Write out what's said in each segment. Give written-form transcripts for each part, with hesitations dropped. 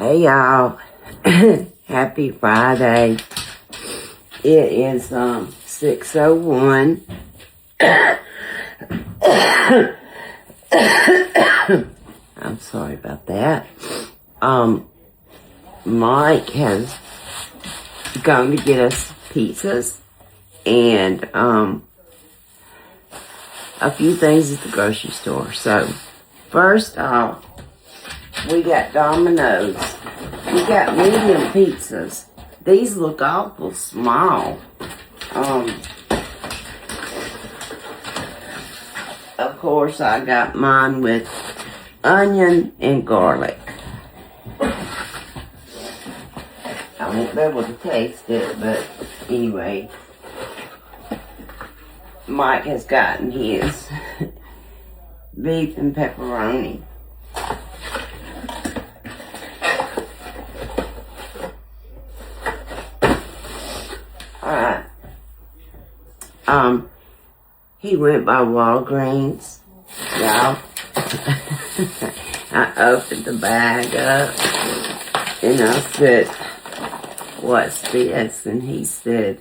Hey y'all, happy Friday. It is 6:01. I'm sorry about that. Mike has gone to get us pizzas and a few things at the grocery store. So first off, we got Domino's. We got medium pizzas. These look awful small. Of course, I got mine with onion and garlic. I won't be able to taste it, but anyway. Mike has gotten his beef and pepperoni. Alright. He went by Walgreens, y'all. I opened the bag up and I said, "What's this?" And he said,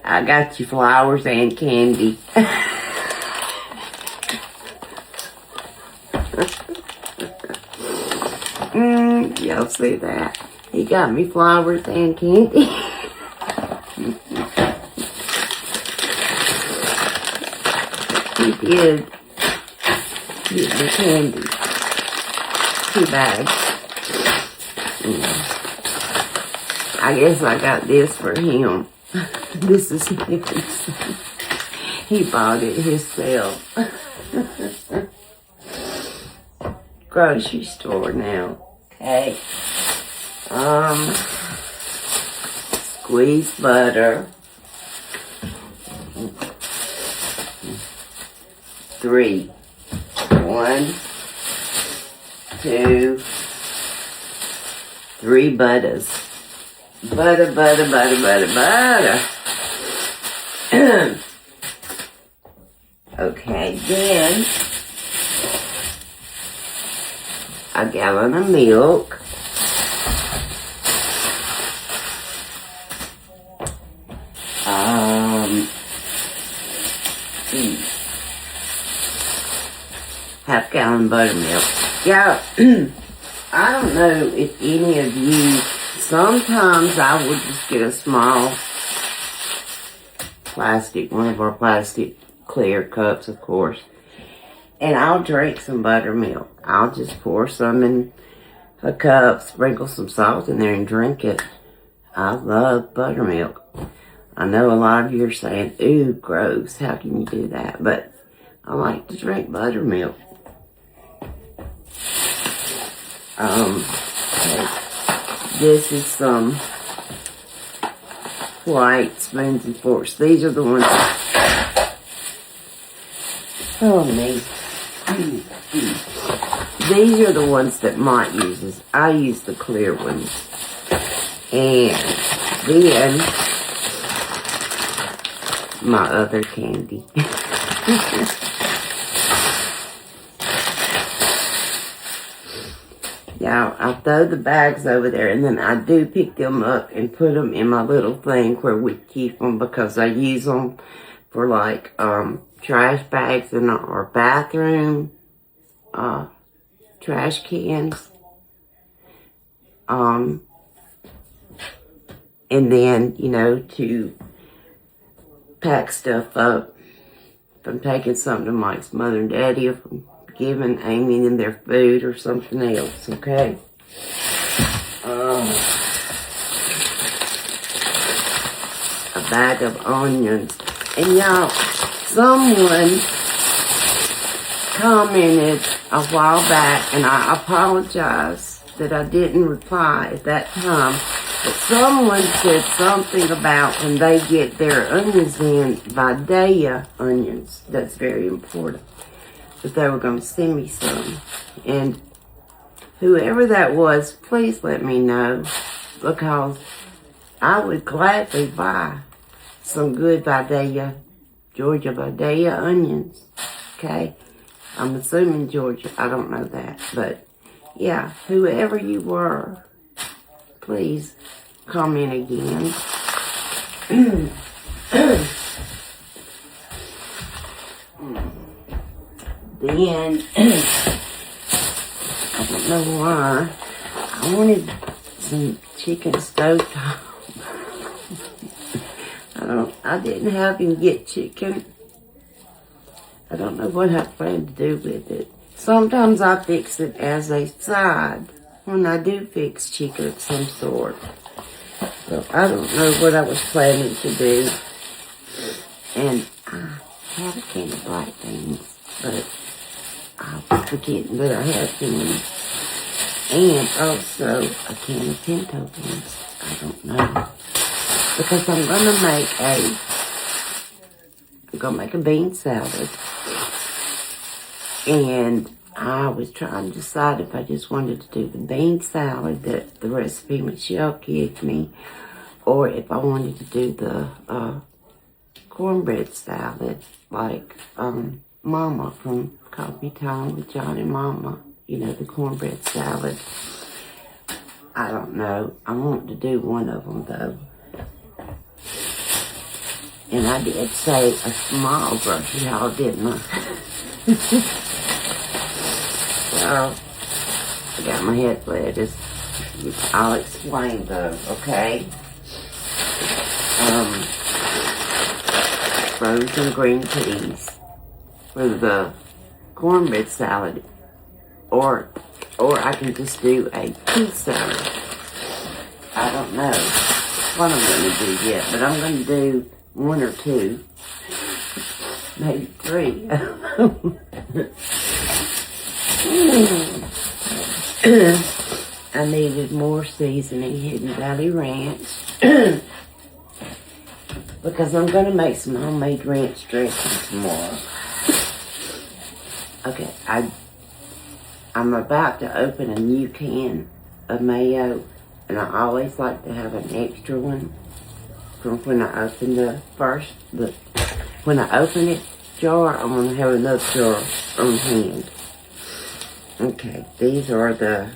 "I got you flowers and candy." Y'all see that? He got me flowers and candy. He did get me candy. 2 bags. I guess I got this for him. This is his. He bought it himself. Grocery store now. Okay. Squeezed butter. 3. 1, 2, 3 butters. Butter. Okay, then a gallon of milk. Half gallon buttermilk. Yeah, I don't know if any of you, sometimes I would just get a small plastic, one of our plastic clear cups, of course, and I'll drink some buttermilk. I'll just pour some in a cup, sprinkle some salt in there and drink it. I love buttermilk. I know a lot of you are saying, "Ooh, gross, how can you do that?" But I like to drink buttermilk. Okay. This is some white spoons and forks. These are the ones. Oh, me. These are the ones that Mike uses. I use the clear ones. And then my other candy. Now, I throw the bags over there, and then I do pick them up and put them in my little thing where we keep them, because I use them for like trash bags in our bathroom, trash cans, and then, you know, to pack stuff up. If I'm taking something to Mike's mother and daddy, if I'm giving Amy in their food or something else, okay? A bag of onions. And y'all, someone commented a while back, and I apologize that I didn't reply at that time, but someone said something about when they get their onions in, Videa onions. That's very important. That they were going to send me some. And whoever that was, please let me know, because I would gladly buy some good Videa, Georgia Videa onions. Okay? I'm assuming Georgia. I don't know that. But Yeah, whoever you were, please comment again. Then, I don't know why, I wanted some chicken stovetop. I didn't have him get chicken. I don't know what I plan to do with it. Sometimes I fix it as a side when I do fix chicken of some sort. So I don't know what I was planning to do. And I have a can of black beans, but I was forgetting that I had beans. And also a can of pinto beans. I don't know. Because I'm gonna make a bean salad. And I was trying to decide if I just wanted to do the bean salad that the recipe Michelle gave me, or if I wanted to do the cornbread salad like Mama from Coffee Time with John and Mama. You know, the cornbread salad. I don't know. I want to do one of them though. And I did say a small grocery haul, didn't I? So, I got my head lettuce. I'll explain those, okay? Frozen green peas for the cornbread salad, or I can just do a pea salad. I don't know what I'm going to do yet, but I'm going to do one or two, maybe three. I needed more seasoning, Hidden Valley Ranch, because I'm going to make some homemade ranch dressing tomorrow. Okay, I'm about to open a new can of mayo, and I always like to have an extra one from when I open when I open it jar. I'm going to have another jar on hand. Okay, these are the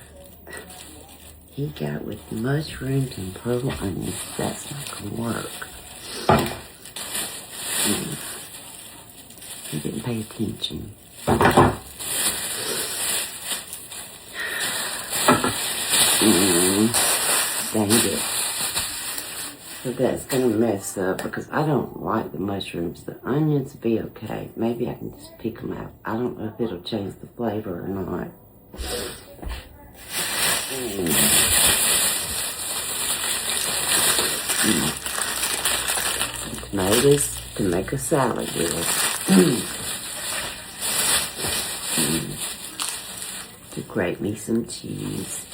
he got with mushrooms and purple onions. That's not going to work. He didn't pay attention. Dang it. So that's going to mess up because I don't like the mushrooms. The onions will be okay. Maybe I can just pick them out. I don't know if it'll change the flavor or not. Tomatoes to make a salad with. To grate me some cheese.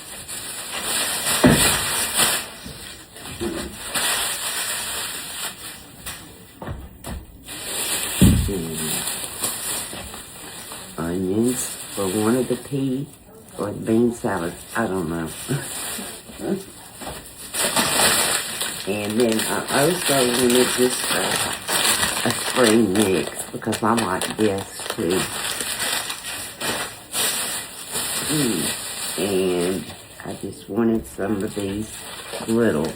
Onions for one of the pea or the bean salad. I don't know. And then I also wanted just a spring mix because I like this too. And I just wanted some of these little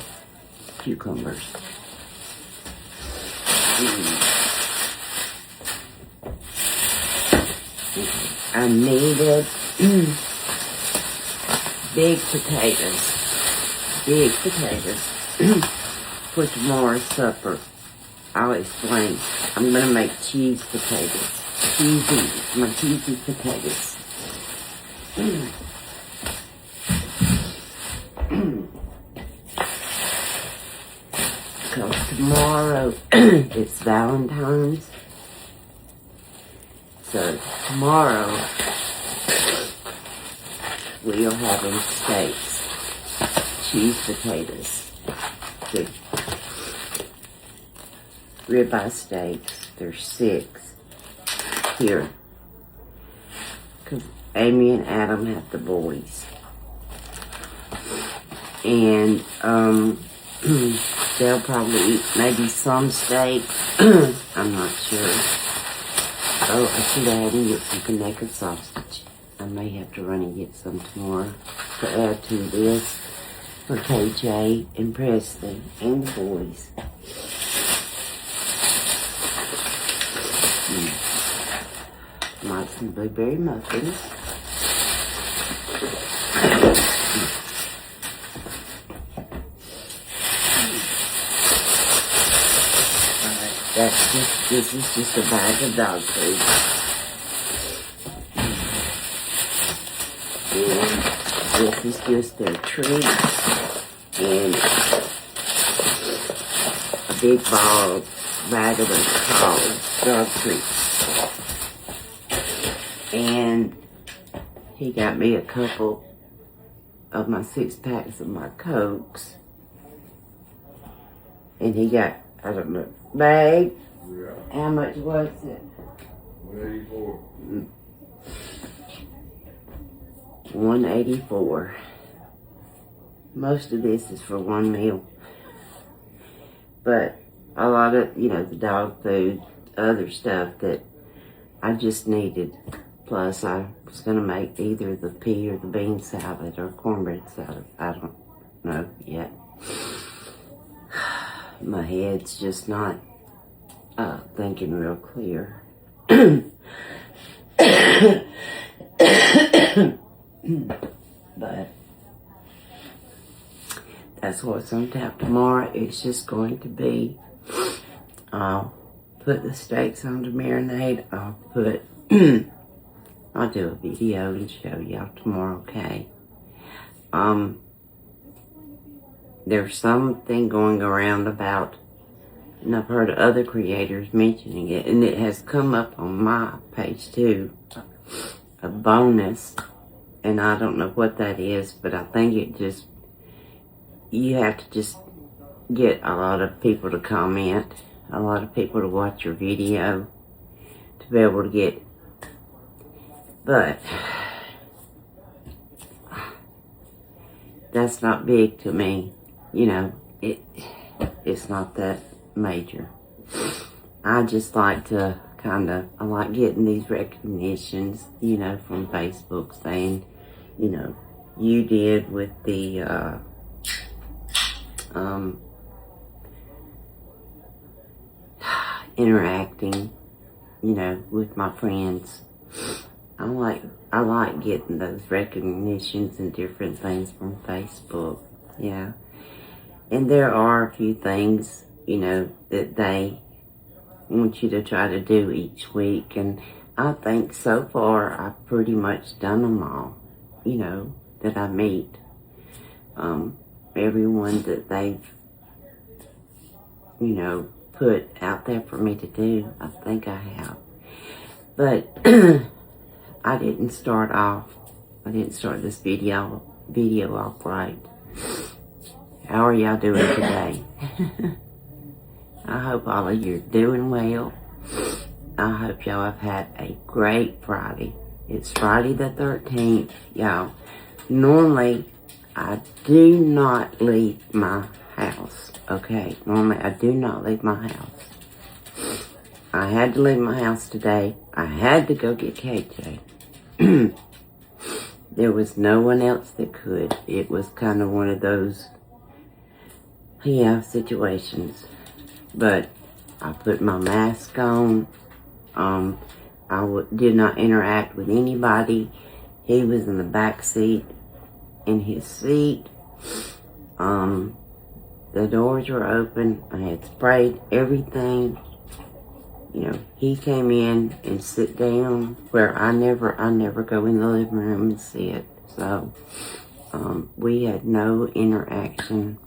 cucumbers. I needed big potatoes. Big potatoes for tomorrow's supper. I'll explain. I'm going to make cheese potatoes. My cheesy potatoes. Because tomorrow it's Valentine's. So tomorrow we are having steaks, cheese potatoes, good ribeye steaks. There's 6 here because Amy and Adam have the boys, and they'll probably eat maybe some steak. I'm not sure. Oh, I should have had him get some Connecticut sausage. I may have to run and get some tomorrow to add to this for KJ and Presley and the boys. Like some blueberry muffins. This is just a bag of dog food. And this is just their treats. And a big bag of those called dog treats. And he got me a couple of my 6-packs of my Cokes. And he got, I don't know, bag. Yeah. How much was it? $184. $184. Most of this is for one meal. But a lot of, the dog food, other stuff that I just needed. Plus, I was going to make either the pea or the bean salad or cornbread salad. I don't know yet. My head's just not thinking real clear. But that's what's on tap tomorrow. It's just going to be, I'll put the steaks on to marinate. I'll do a video and show y'all tomorrow, okay? There's something going around about, and I've heard other creators mentioning it, and it has come up on my page too, a bonus, and I don't know what that is, but I think you have to just get a lot of people to comment, a lot of people to watch your video to be able to get, but that's not big to me. It's not that major. I just like to I like getting these recognitions, from Facebook saying, you did with the, interacting, with my friends. I like getting those recognitions and different things from Facebook, yeah. And there are a few things, that they want you to try to do each week. And I think so far I've pretty much done them all, that I meet. Everyone that they've, put out there for me to do, I think I have. But I didn't start this video off right. How are y'all doing today? I hope all of you are doing well. I hope y'all have had a great Friday. It's Friday the 13th, y'all. Normally, I do not leave my house, okay? Normally, I do not leave my house. I had to leave my house today. I had to go get KJ. There was no one else that could. It was kind of one of those, situations. But I put my mask on. Did not interact with anybody. He was in the back seat, in his seat. The doors were open. I had sprayed everything. He came in and sit down where I never go in the living room and sit. So, we had no interaction,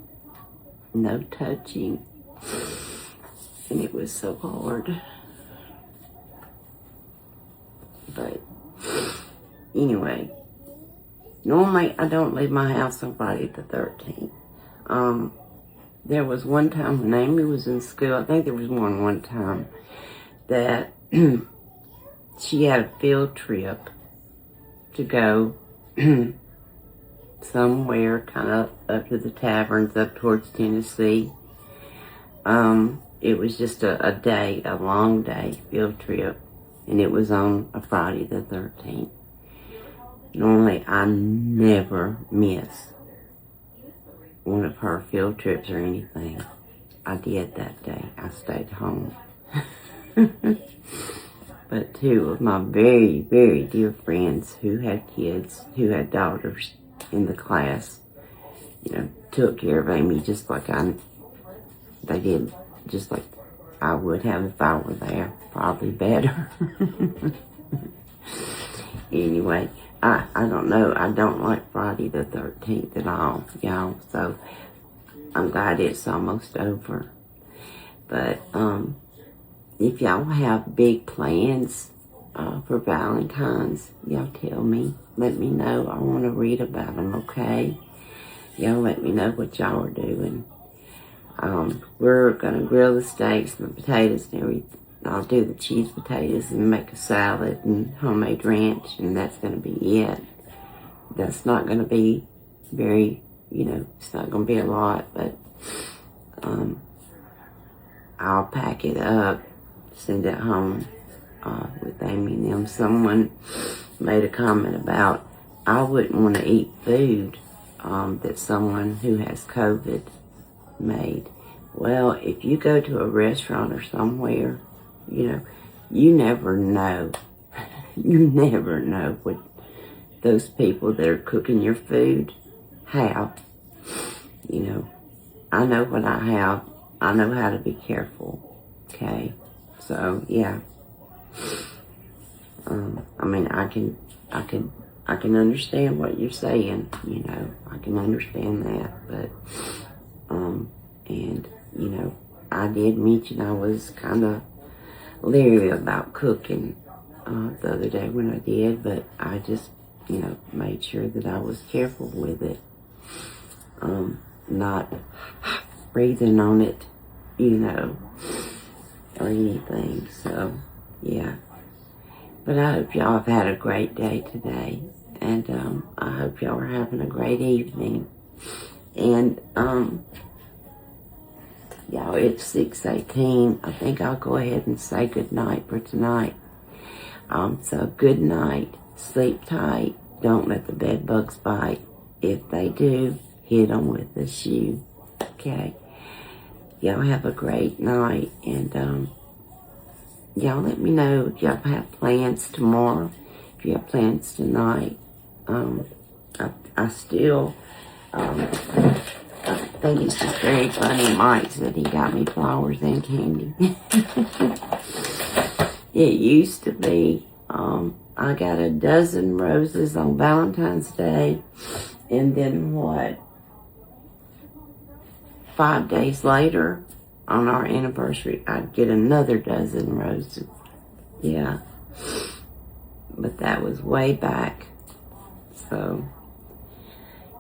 no touching. And it was so hard. But anyway, normally I don't leave my house on Friday the 13th. There was one time when Amy was in school, I think there was more than one time, that she had a field trip to go somewhere kind of up to the taverns up towards Tennessee. It was just a long day field trip, and it was on a Friday the 13th. Normally, I never miss one of her field trips or anything. I did that day. I stayed home. But two of my very, very dear friends who had kids, who had daughters in the class, took care of Amy just like they did, just like I would have if I were there. Probably better. Anyway, I don't know. I don't like Friday the 13th at all, y'all. So I'm glad it's almost over. But if y'all have big plans for Valentine's, y'all tell me. Let me know. I want to read about them, okay? Y'all let me know what y'all are doing. We're going to grill the steaks and the potatoes and everything. I'll do the cheese potatoes and make a salad and homemade ranch, and that's going to be it. That's not going to be very, it's not going to be a lot, but I'll pack it up, send it home with Amy and them. Someone made a comment about I wouldn't want to eat food that someone who has COVID made. Well, if you go to a restaurant or somewhere, you never know. You never know what those people that are cooking your food have. I know what I have. I know how to be careful. Okay? So, yeah. I can understand what you're saying, I can understand that, but, I did mention I was kind of leery about cooking, the other day when I did, but I just, made sure that I was careful with it, not breathing on it, or anything, so, yeah. But I hope y'all have had a great day today, and I hope y'all are having a great evening. And y'all, it's 6:18. I think I'll go ahead and say good night for tonight. So good night. Sleep tight. Don't let the bed bugs bite. If they do, hit them with a shoe. Okay. Y'all have a great night, and y'all let me know if y'all have plans tomorrow, if you have plans tonight. I still, I think it's just very funny. Mike said he got me flowers and candy. It used to be, I got a dozen roses on Valentine's Day, and then 5 days later, on our anniversary, I'd get another dozen roses. Yeah. But that was way back. So,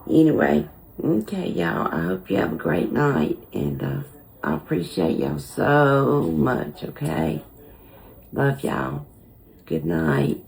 anyway, okay, y'all, I hope you have a great night, and I appreciate y'all so much, okay? Love y'all. Good night.